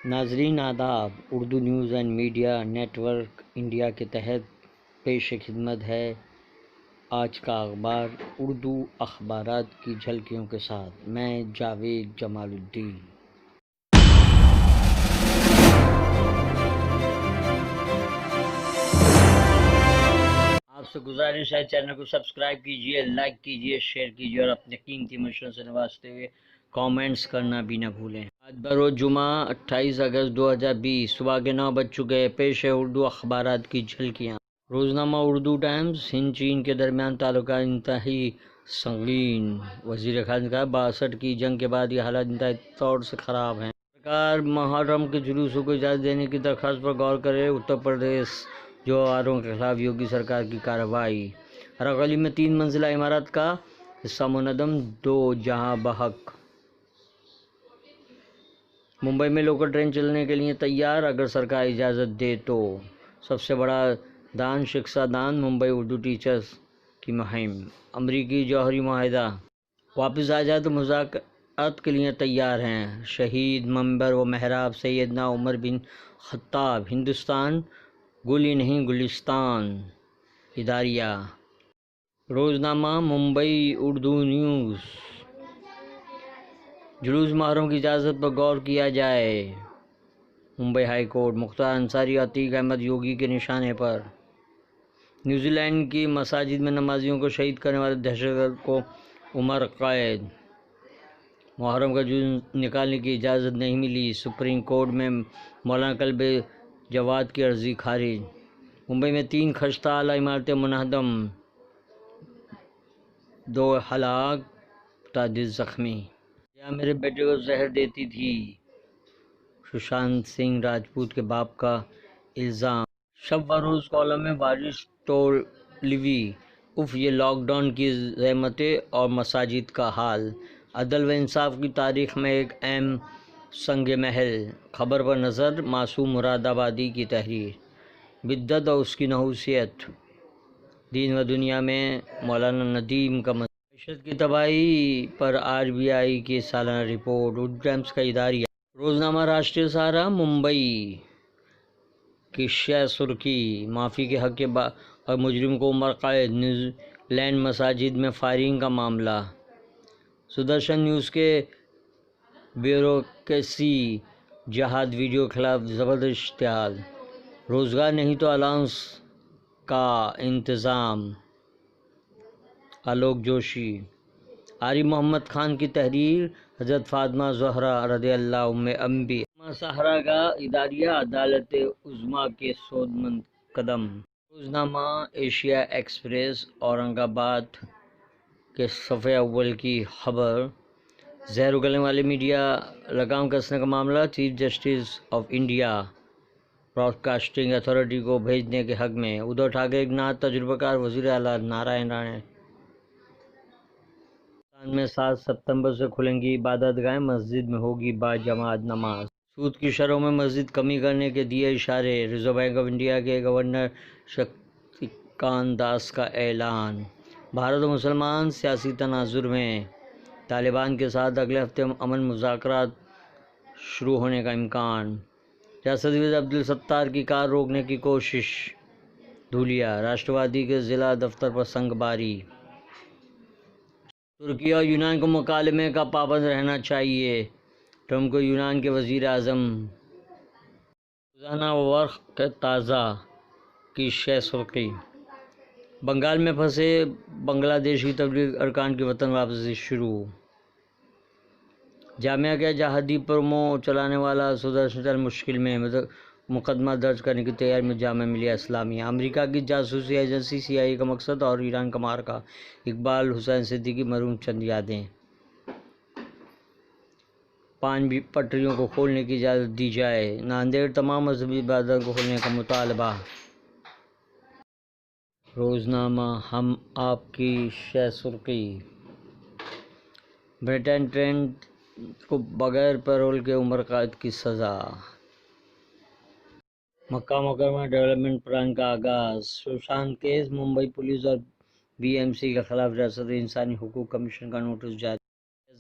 ناظرین آداب، Urdu news and media network India کے تحت پیش خدمت ہے آج کا اخبار اردو اخبارات کی جھلکیوں کے ساتھ۔ میں جاوید جمال الدین۔ آپ سے گزارش ہے چینل کو سبسکرائب کیجیے، لائک کیجیے، شیئر کیجیے اور اپنے قیمتی مشوروں سے نوازتے ہوئے کامنٹس کرنا بھی نہ بھولیں۔ آج بروز جمعہ 28 اگست 2020 صبح کے 9 بج چکے۔ پیش ہے اردو اخبارات کی جھلکیاں۔ روزنامہ اردو ٹائمز۔ ہند چین کے درمیان تعلقات انتہائی سنگین۔ وزیر خارجہ نے کہا 62 کی جنگ کے بعد یہ حالات انتہائی طور سے خراب ہیں۔ سرکار محرم کے جلوسوں کو اجازت دینے کی درخواست پر غور کرے۔ اتر پردیش جوہاروں کے خلاف یوگی سرکار کی کارروائی۔ اراکولی میں 3 منزلہ عمارت کا حصہ منہدم، 2 جہاں بحق۔ ممبئی میں لوکل ٹرین چلنے کے لیے تیار اگر سرکار اجازت دے تو۔ سب سے بڑا دان شکشا دان، ممبئی اردو ٹیچرز کی مہم۔ امریکی جوہری معاہدہ واپس آ جائے تو مذاکرات کے لیے تیار ہیں۔ شہید منبر و محراب سیدنا عمر بن خطاب۔ ہندوستان گل ہی نہیں گلستان۔ اداریہ۔ روزنامہ ممبئی اردو نیوز۔ جلوس محرم کی اجازت پر غور کیا جائے۔ Mumbai high court. مختار انصاری عتیق احمد یوگی کے نشانے پر۔ نیوزی لینڈ کی مساجد میں نمازیوں کو شہید کرنے والے دہشت گرد کو عمر قید۔ محرم کا جلوس نکالنے کی اجازت نہیں ملی، سپریم کورٹ میں مولانا کلب جواد کی عرضی خارج۔ ممبئی میں 3 خستہ اعلیٰ عمارتیں منہدم، 2 ہلاک، متعدد زخمی۔ کیا میرے بیٹے کو زہر دیتی تھی؟ سشانت سنگھ راجپوت کے باپ کا الزام۔ شب و روز کالم میں وارث طولوی۔ اف یہ لاک ڈاؤن کی زحمتیں اور مساجد کا حال۔ عدل و انصاف کی تاریخ میں ایک اہم سنگ محل۔ خبر پر نظر۔ معصوم مراد آبادی کی تحریر۔ بدعت اور اس کی نحوست، دین و دنیا میں مولانا ندیم کا مضمون۔ معیشت کی تباہی پر RBI کی سالانہ رپورٹ۔ اردو ٹائمز کا اداریہ۔ روزنامہ راشٹریہ سہارا۔ ممبئی کی شہ سرخی۔ معافی کے حق کے اور مجرم کو عمر قید۔ نیوزی لینڈ مساجد میں فائرنگ کا معاملہ۔ سدرشن نیوز کے بیوروکریسی جہاد ویڈیو کے خلاف زبردست اشتعال۔ روزگار نہیں تو الاؤنس کا انتظام۔ آلوک جوشی۔ عارف محمد خان کی تحریر۔ حضرت فاطمہ زہرا رضی اللہ ام انبیاء۔ سہارا کا اداریہ۔ عدالت عظمیٰ کے سودمند قدم۔ روزنامہ ایشیا ایکسپریس۔ اورنگ آباد کے صفحہ اول کی خبر۔ زہر اگلنے والے میڈیا لگام کسنے کا معاملہ chief justice of India broadcasting authority کو بھیجنے کے حق میں۔ ادھو ٹھاکرے ایک نہایت تجربہ کار وزیر اعلیٰ نارائن رانے۔ ہندوستان میں 7 ستمبر سے کھلیں گی عبادت گاہیں، مسجد میں ہوگی باجماعت نماز۔ سود کی شرحوں میں مزید کمی کرنے کے دیے اشارے۔ ریزرو بینک آف انڈیا کے گورنر شکتیکانت داس کا اعلان۔ بھارت و مسلمان سیاسی تناظر میں۔ طالبان کے ساتھ اگلے ہفتے امن مذاکرات شروع ہونے کا امکان۔ ریاستی وزیر عبدالستار کی کار روکنے کی کوشش۔ دھولیا۔ راشٹروادی کے ضلع دفتر پر سنگ باری۔ ترکی اور یونان کو مکالمے کا پابند رہنا چاہیے، ٹرمپ کو یونان کے وزیر اعظم۔ روزانہ ورق تازہ کی شہ سرخی۔ بنگال میں پھنسے بنگلہ دیشی تبلیغی ارکان کی وطن واپسی شروع۔ جامعہ کے جہادی پرومو چلانے والا سدرشن مشکل میں، مقدمہ درج کرنے کی تیاری میں جامعہ ملیہ اسلامیہ۔ امریکہ کی جاسوسی ایجنسی CIA کا مقصد اور ایران کا معرکہ۔ اقبال حسین صدیقی۔ مرحوم چند یادیں۔ پان پٹریوں کو کھولنے کی اجازت دی جائے۔ ناندیڑ تمام مذہبی عبادات کو کھولنے کا مطالبہ۔ روزنامہ ہم آپ کی شہ سرخی۔ برٹن ٹرینٹ کو بغیر پیرول کے عمر قید کی سزا۔ مکہ مکرمہ ڈیولپمنٹ پلان کا آغاز۔ سوشانت کیس۔ ممبئی پولیس اور BMC کے خلاف ریاستی انسانی حقوق کمیشن کا نوٹس جاری۔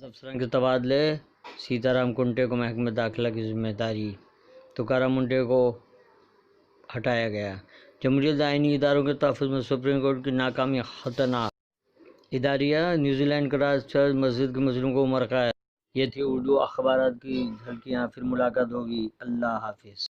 افسران کے تبادلے۔ سیتارام کنٹے کو محکمہ داخلہ کی ذمہ داری۔ تکارم منڈے کو ہٹایا گیا۔ جمہوریت آئینی اداروں کے تحفظ میں سپریم کورٹ کی ناکامی خطرناک۔ اداریہ نیوزی لینڈ کرائسٹ چرچ مسجد کے مظلوم کو عمر قید۔ یہ تھی اردو اخبارات کی جھلکیاں، پھر ملاقات ہوگی، اللہ حافظ۔